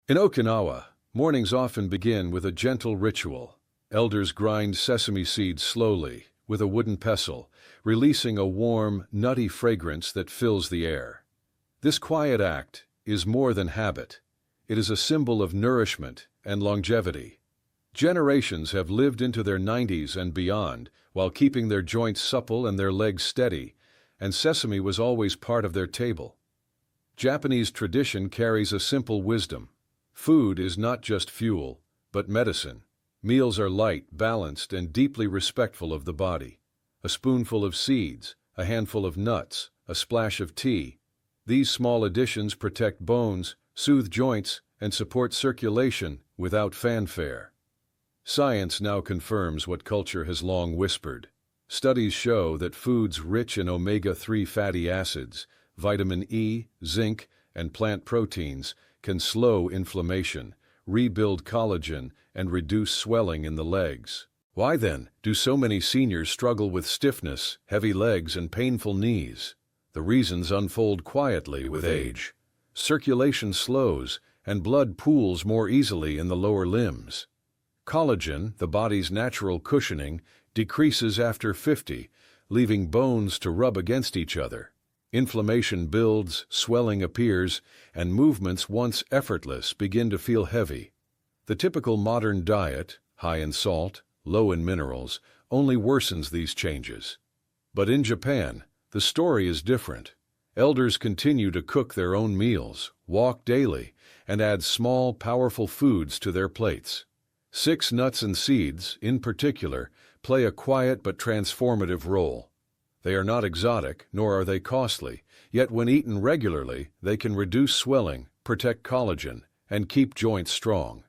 In Okinawa, mornings often begin with a gentle ritual. Elders grind sesame seeds slowly, with a wooden pestle, releasing a warm, nutty fragrance that fills the air. This quiet act is more than habit. It is a symbol of nourishment and longevity. Generations have lived into their 90s and beyond while keeping their joints supple and their legs steady, and sesame was always part of their table. Japanese tradition carries a simple wisdom. Food is not just fuel, but medicine. Meals are light, balanced, and deeply respectful of the body. A spoonful of seeds, a handful of nuts, a splash of tea. These small additions protect bones, soothe joints, and support circulation without fanfare. Science now confirms what culture has long whispered. Studies show that foods rich in omega-3 fatty acids, vitamin E, zinc, and plant proteins can slow inflammation, rebuild collagen, and reduce swelling in the legs. Why then do so many seniors struggle with stiffness, heavy legs, and painful knees? The reasons unfold quietly with age. Circulation slows, and blood pools more easily in the lower limbs. Collagen, the body's natural cushioning, decreases after 50, leaving bones to rub against each other. Inflammation builds, swelling appears, and movements once effortless begin to feel heavy. The typical modern diet, high in salt, low in minerals, only worsens these changes. But in Japan, the story is different. Elders continue to cook their own meals, walk daily, and add small, powerful foods to their plates. 6 nuts and seeds, in particular, play a quiet but transformative role. They are not exotic, nor are they costly, yet when eaten regularly, they can reduce swelling, protect collagen, and keep joints strong.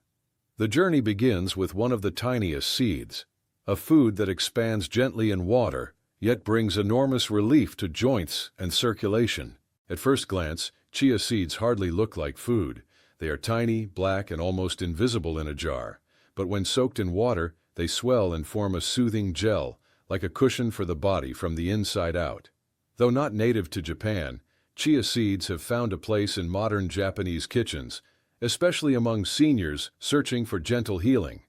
The journey begins with one of the tiniest seeds, a food that expands gently in water, yet brings enormous relief to joints and circulation. At first glance, chia seeds hardly look like food. They are tiny, black, and almost invisible in a jar. But when soaked in water, they swell and form a soothing gel, like a cushion for the body from the inside out. Though not native to Japan, chia seeds have found a place in modern Japanese kitchens, especially among seniors searching for gentle healing.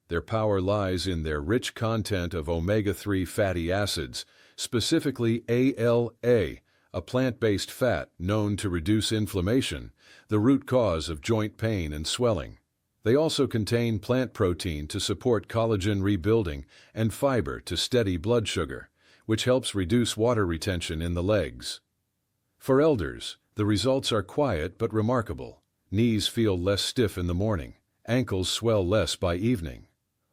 Their power lies in their rich content of omega-3 fatty acids, specifically ALA, a plant-based fat known to reduce inflammation, the root cause of joint pain and swelling. They also contain plant protein to support collagen rebuilding and fiber to steady blood sugar, which helps reduce water retention in the legs. For elders, the results are quiet but remarkable. Knees feel less stiff in the morning, ankles swell less by evening.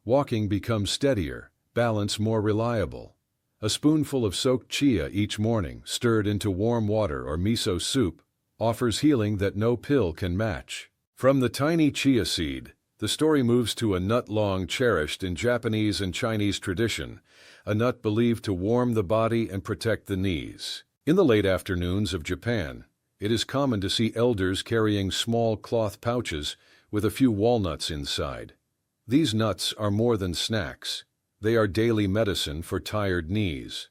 Walking becomes steadier, balance more reliable. A spoonful of soaked chia each morning, stirred into warm water or miso soup, offers healing that no pill can match. From the tiny chia seed, the story moves to a nut long cherished in Japanese and Chinese tradition, a nut believed to warm the body and protect the knees. In the late afternoons of Japan, it is common to see elders carrying small cloth pouches with a few walnuts inside. These nuts are more than snacks. They are daily medicine for tired knees.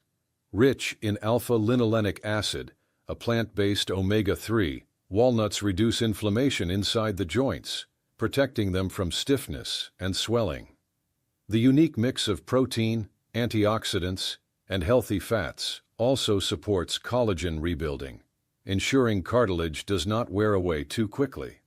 Rich in alpha-linolenic acid, a plant-based omega-3, walnuts reduce inflammation inside the joints, protecting them from stiffness and swelling. The unique mix of protein, antioxidants, and healthy fats also supports collagen rebuilding, ensuring cartilage does not wear away too quickly.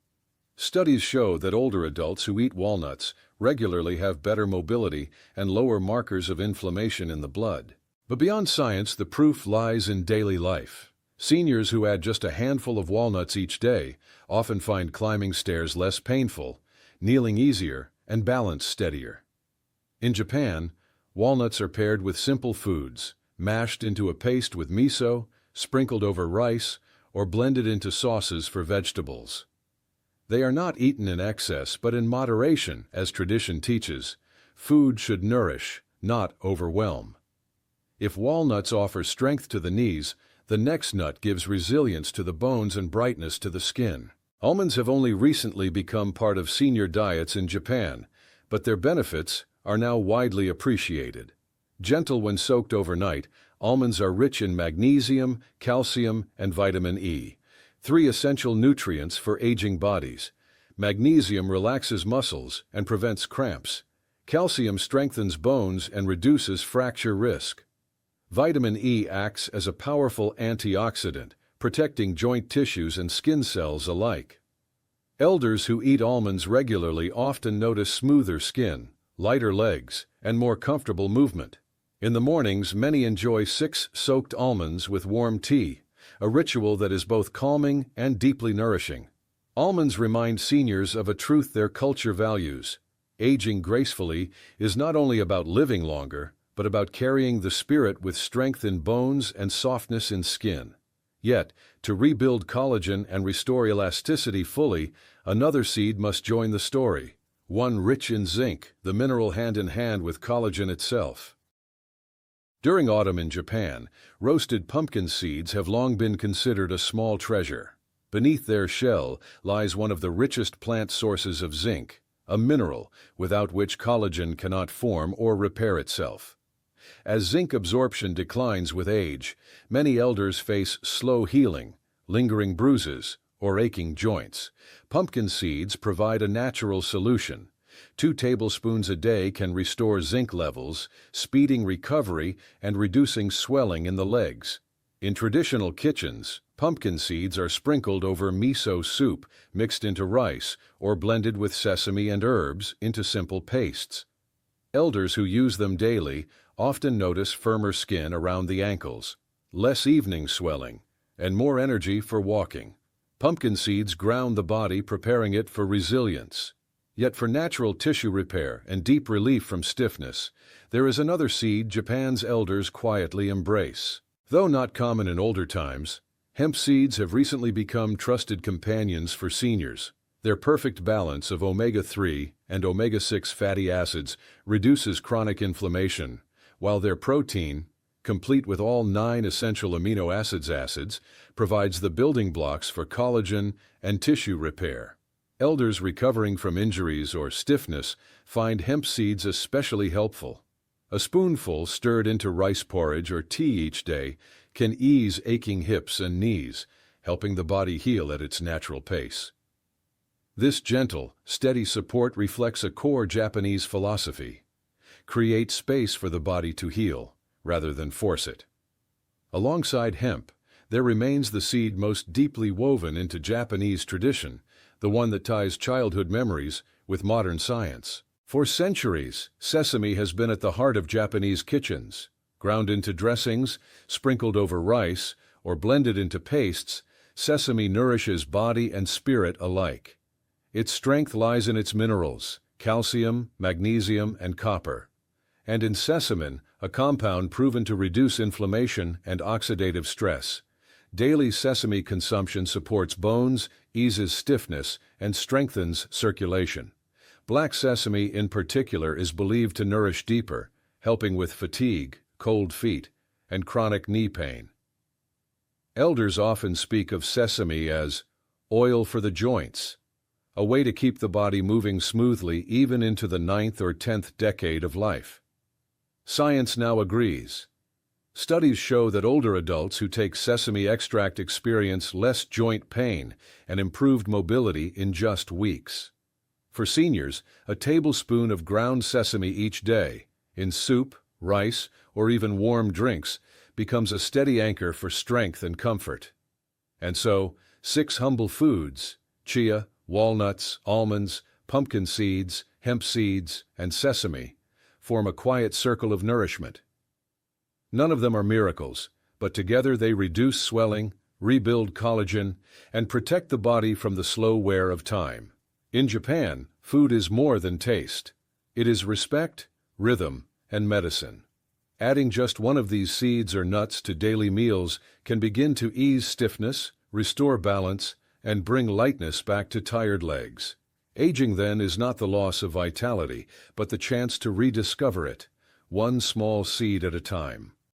Studies show that older adults who eat walnuts regularly have better mobility and lower markers of inflammation in the blood. But beyond science, the proof lies in daily life. Seniors who add just a handful of walnuts each day often find climbing stairs less painful, kneeling easier, and balance steadier. In Japan, walnuts are paired with simple foods, mashed into a paste with miso, sprinkled over rice, or blended into sauces for vegetables. They are not eaten in excess, but in moderation, as tradition teaches. Food should nourish, not overwhelm. If walnuts offer strength to the knees, the next nut gives resilience to the bones and brightness to the skin. Almonds have only recently become part of senior diets in Japan, but their benefits are now widely appreciated. Gentle when soaked overnight, almonds are rich in magnesium, calcium, and vitamin E, 3 essential nutrients for aging bodies. Magnesium relaxes muscles and prevents cramps. Calcium strengthens bones and reduces fracture risk. Vitamin E acts as a powerful antioxidant, protecting joint tissues and skin cells alike. Elders who eat almonds regularly often notice smoother skin, lighter legs, and more comfortable movement. In the mornings, many enjoy 6 soaked almonds with warm tea, a ritual that is both calming and deeply nourishing. Almonds remind seniors of a truth their culture values. Aging gracefully is not only about living longer, but about carrying the spirit with strength in bones and softness in skin. Yet, to rebuild collagen and restore elasticity fully, another seed must join the story, one rich in zinc, the mineral hand in hand with collagen itself. During autumn in Japan, roasted pumpkin seeds have long been considered a small treasure. Beneath their shell lies one of the richest plant sources of zinc, a mineral without which collagen cannot form or repair itself. As zinc absorption declines with age, many elders face slow healing, lingering bruises, or aching joints. Pumpkin seeds provide a natural solution. 2 tablespoons a day can restore zinc levels, speeding recovery and reducing swelling in the legs. In traditional kitchens, pumpkin seeds are sprinkled over miso soup, mixed into rice, or blended with sesame and herbs into simple pastes. Elders who use them daily often notice firmer skin around the ankles, less evening swelling, and more energy for walking. Pumpkin seeds ground the body, preparing it for resilience. Yet for natural tissue repair and deep relief from stiffness, there is another seed Japan's elders quietly embrace. Though not common in older times, hemp seeds have recently become trusted companions for seniors. Their perfect balance of omega-3 and omega-6 fatty acids reduces chronic inflammation, while their protein, complete with all 9 essential amino acids, provides the building blocks for collagen and tissue repair. Elders recovering from injuries or stiffness find hemp seeds especially helpful. A spoonful stirred into rice porridge or tea each day can ease aching hips and knees, helping the body heal at its natural pace. This gentle, steady support reflects a core Japanese philosophy: create space for the body to heal, rather than force it. Alongside hemp, there remains the seed most deeply woven into Japanese tradition, the one that ties childhood memories with modern science. For centuries, sesame has been at the heart of Japanese kitchens. Ground into dressings, sprinkled over rice, or blended into pastes, sesame nourishes body and spirit alike. Its strength lies in its minerals, calcium, magnesium, and copper. And in sesamin, a compound proven to reduce inflammation and oxidative stress. Daily sesame consumption supports bones, eases stiffness, and strengthens circulation. Black sesame in particular is believed to nourish deeper, helping with fatigue, cold feet, and chronic knee pain. Elders often speak of sesame as oil for the joints, a way to keep the body moving smoothly even into the 9th or 10th decade of life. Science now agrees. Studies show that older adults who take sesame extract experience less joint pain and improved mobility in just weeks. For seniors, a tablespoon of ground sesame each day, in soup, rice, or even warm drinks, becomes a steady anchor for strength and comfort. And so, 6 humble foods, chia, walnuts, almonds, pumpkin seeds, hemp seeds, and sesame, form a quiet circle of nourishment. None of them are miracles, but together they reduce swelling, rebuild collagen, and protect the body from the slow wear of time. In Japan, food is more than taste. It is respect, rhythm, and medicine. Adding just one of these seeds or nuts to daily meals can begin to ease stiffness, restore balance, and bring lightness back to tired legs. Aging, then, is not the loss of vitality, but the chance to rediscover it, one small seed at a time.